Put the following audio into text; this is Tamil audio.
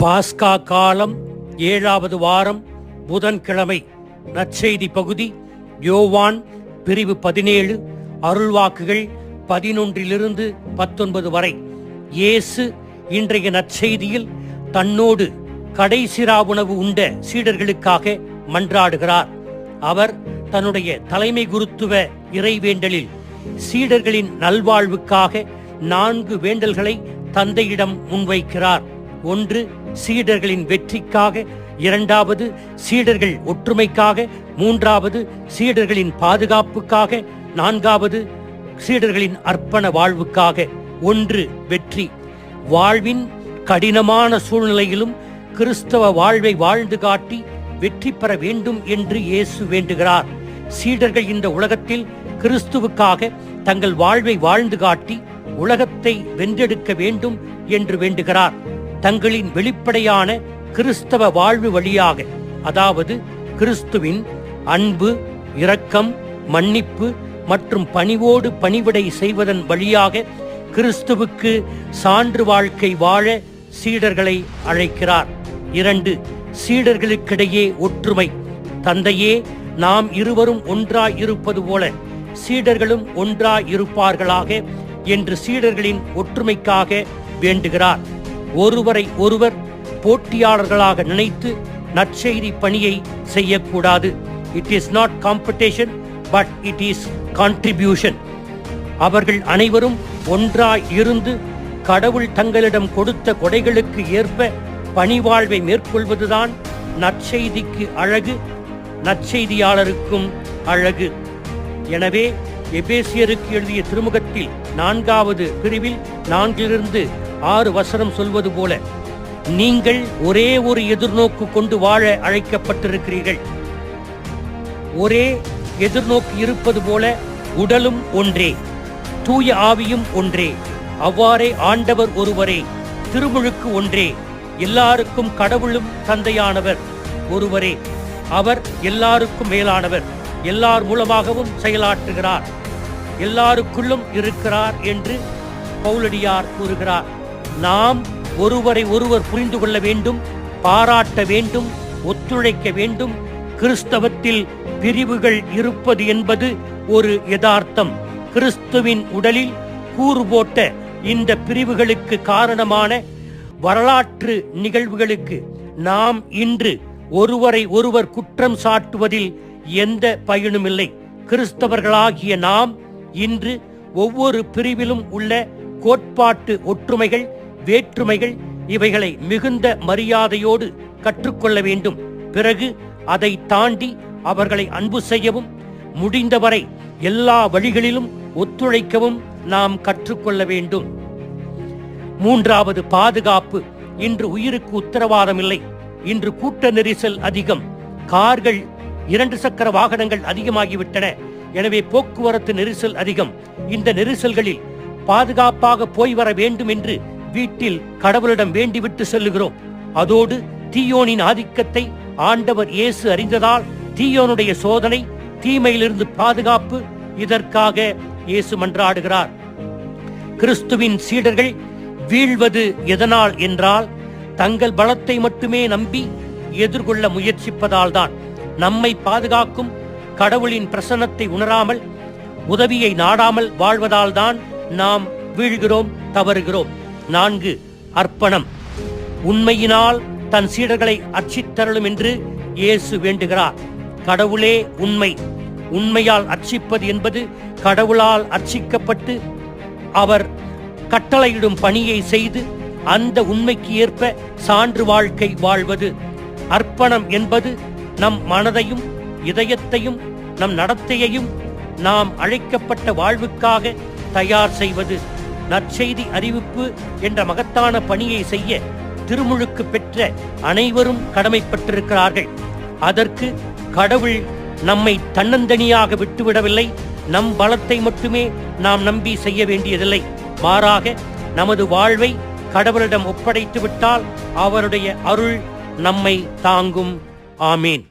பாஸ்கா காலம் 7வது வாரம் புதன்கிழமை. நற்செய்தி பகுதி யோவான் பிரிவு 17 அருள்வாக்குகள் 11-19 வரை. இயேசு இன்றைய நற்செய்தியில் தன்னோடு கடைசிரா உணவு உண்ட சீடர்களுக்காக மன்றாடுகிறார். அவர் தன்னுடைய தலைமை குருத்துவ இறைவேண்டலில் சீடர்களின் நல்வாழ்வுக்காக 4 வேண்டல்களை தந்தையிடம் முன்வைக்கிறார். 1 சீடர்களின் வெற்றிக்காக, 2வது சீடர்கள் ஒற்றுமைக்காக, 3வது சீடர்களின் பாதுகாப்புக்காக, 4வது சீடர்களின் அர்ப்பண வாழ்வுக்காக. 1 வெற்றி. வாழ்வின் கடினமான சூழ்நிலையிலும் கிறிஸ்தவ வாழ்வை வாழ்ந்து காட்டி வெற்றி பெற வேண்டும் என்று இயேசு வேண்டுகிறார். சீடர்கள் இந்த உலகத்தில் கிறிஸ்துவுக்காக தங்கள் வாழ்வை வாழ்ந்து காட்டி உலகத்தை வென்றெடுக்க வேண்டும் என்று வேண்டுகிறார். தங்களின் வெளிப்படையான கிறிஸ்தவ வாழ்வு வழியாக, அதாவது கிறிஸ்துவின் அன்பு, இரக்கம், மன்னிப்பு மற்றும் பணிவோடு பணிவிடை செய்வதன் வழியாக கிறிஸ்துவுக்கு சான்று வாழ்க்கை வாழ சீடர்களை அழைக்கிறார். 2 சீடர்களுக்கிடையே ஒற்றுமை. தந்தையே, நாம் இருவரும் ஒன்றாய் இருப்பது போல சீடர்களும் ஒன்றாய் இருப்பார்களாக என்று சீடர்களின் ஒற்றுமைக்காக வேண்டுகிறார். ஒருவரை ஒருவர் போட்டியாளர்களாக நினைத்து நற்செய்தி பணியை செய்யக்கூடாது. It is not competition, but it is contribution. அவர்கள் அனைவரும் ஒன்றாய் இருந்து கடவுள் தங்களிடம் கொடுத்த கொடைகளுக்கு ஏற்ப பணிவாழ்வை மேற்கொள்வதுதான் நற்செய்திக்கு அழகு, நற்செய்தியாளருக்கும் அழகு. எனவே எபேசியருக்கு எழுதிய திருமுகத்தில் 4வது பிரிவில் 4-6 வசனம் சொல்வது போல, நீங்கள் ஒரே ஒரு எதிர்நோக்கு கொண்டு வாழ அழைக்கப்பட்டிருக்கிறீர்கள். ஒரே எதிர்நோக்கு இருப்பது போல உடலும் ஒன்றே, தூய ஆவியும் ஒன்றே, அவ்வாறே ஆண்டவர் ஒருவரே, திருமுழுக்கு ஒன்றே, எல்லாருக்கும் கடவுளும் தந்தையானவர் ஒருவரே. அவர் எல்லாருக்கும் மேலானவர், எல்லார் மூலமாகவும் செயலாற்றுகிறார், எல்லாருக்குள்ளும் இருக்கிறார் என்று பவுலடியார் கூறுகிறார். நாம் ஒருவரை ஒருவர் புரிந்து கொள்ள வேண்டும், பாராட்ட வேண்டும், ஒத்துழைக்க வேண்டும். கிறிஸ்தவத்தில் பிரிவுகள் இருப்பது என்பது ஒரு யதார்த்தம். கிறிஸ்துவின் உடலில் கூறு போட்ட இந்த பிரிவுகளுக்கு காரணமான வரலாற்று நிகழ்வுகளுக்கு நாம் இன்று ஒருவரை ஒருவர் குற்றம் சாட்டுவதில் எந்த பயனுமில்லை. கிறிஸ்தவர்களாகிய நாம் இன்று ஒவ்வொரு பிரிவிலும் உள்ள கோட்பாட்டு ஒற்றுமைகள், வேற்றுமைகள் இவைகளை மிகுந்த மரியாதையோடு கற்றுக்கொள்ள வேண்டும். பிறகு அதை தாண்டி அவர்களை அன்பு செய்யவும், முடிந்தவரை எல்லா வழிகளிலும் ஒத்துழைக்கவும் நாம் கற்றுக்கொள்ள வேண்டும். 3வது பாதுகாப்பு. இன்று உயிருக்கு உத்தரவாதம் இல்லை. இன்று கூட்ட நெரிசல் அதிகம். கார்கள், 2 சக்கர வாகனங்கள் அதிகமாகிவிட்டன. எனவே போக்குவரத்து நெரிசல் அதிகம். இந்த நெரிசல்களில் பாதுகாப்பாக போய் வர வேண்டும் என்று வீட்டில் கடவுளிடம் வேண்டிவிட்டு செல்லுகிறோம். அதோடு தீயோனின் ஆதிக்கத்தை ஆண்டவர் இயேசு அறிந்ததால் தீயோனுடைய சோதனை, தீமையிலிருந்து பாதுகாப்பு, இதற்காக இயேசு மன்றாடுகிறார். கிறிஸ்துவின் சீடர்கள் வீழ்வது எதனால் என்றால், தங்கள் பலத்தை மட்டுமே நம்பி எதிர்கொள்ள முயற்சிப்பதால் தான். நம்மை பாதுகாக்கும் கடவுளின் பிரசன்னத்தை உணராமல், உதவியை நாடாமல் வாழ்வதால் தான் நாம் வீழ்கிறோம், தவறுகிறோம். 4 அர்ப்பணம். உண்மையினால் தன் சீடர்களை அர்ச்சித்தருளும் என்று இயேசு வேண்டுகிறார். கடவுளே உண்மை. உண்மையால் அர்ச்சிப்பது என்பது கடவுளால் அர்ச்சிக்கப்பட்டு அவர் கட்டளையிடும் பணியை செய்து அந்த உண்மைக்கு ஏற்ப சான்று வாழ்க்கை வாழ்வது. அர்ப்பணம் என்பது நம் மனதையும் இதயத்தையும் நம் நடத்தையையும் நாம் அழைக்கப்பட்ட வாழ்வுக்காக தயார் செய்வது. நற்செய்தி அறிவிப்பு என்ற மகத்தான பணியை செய்ய திருமுழுக்கு பெற்ற அனைவரும் கடமைப்பட்டிருக்கிறார்கள். அதற்கு கடவுள் நம்மை தன்னந்தனியாக விட்டுவிடவில்லை. நம் பலத்தை மட்டுமே நாம் நம்பி செய்ய வேண்டியதில்லை. மாறாக நமது வாழ்வை கடவுளிடம் ஒப்படைத்து விட்டால் அவருடைய அருள் நம்மை தாங்கும். ஆமீன்.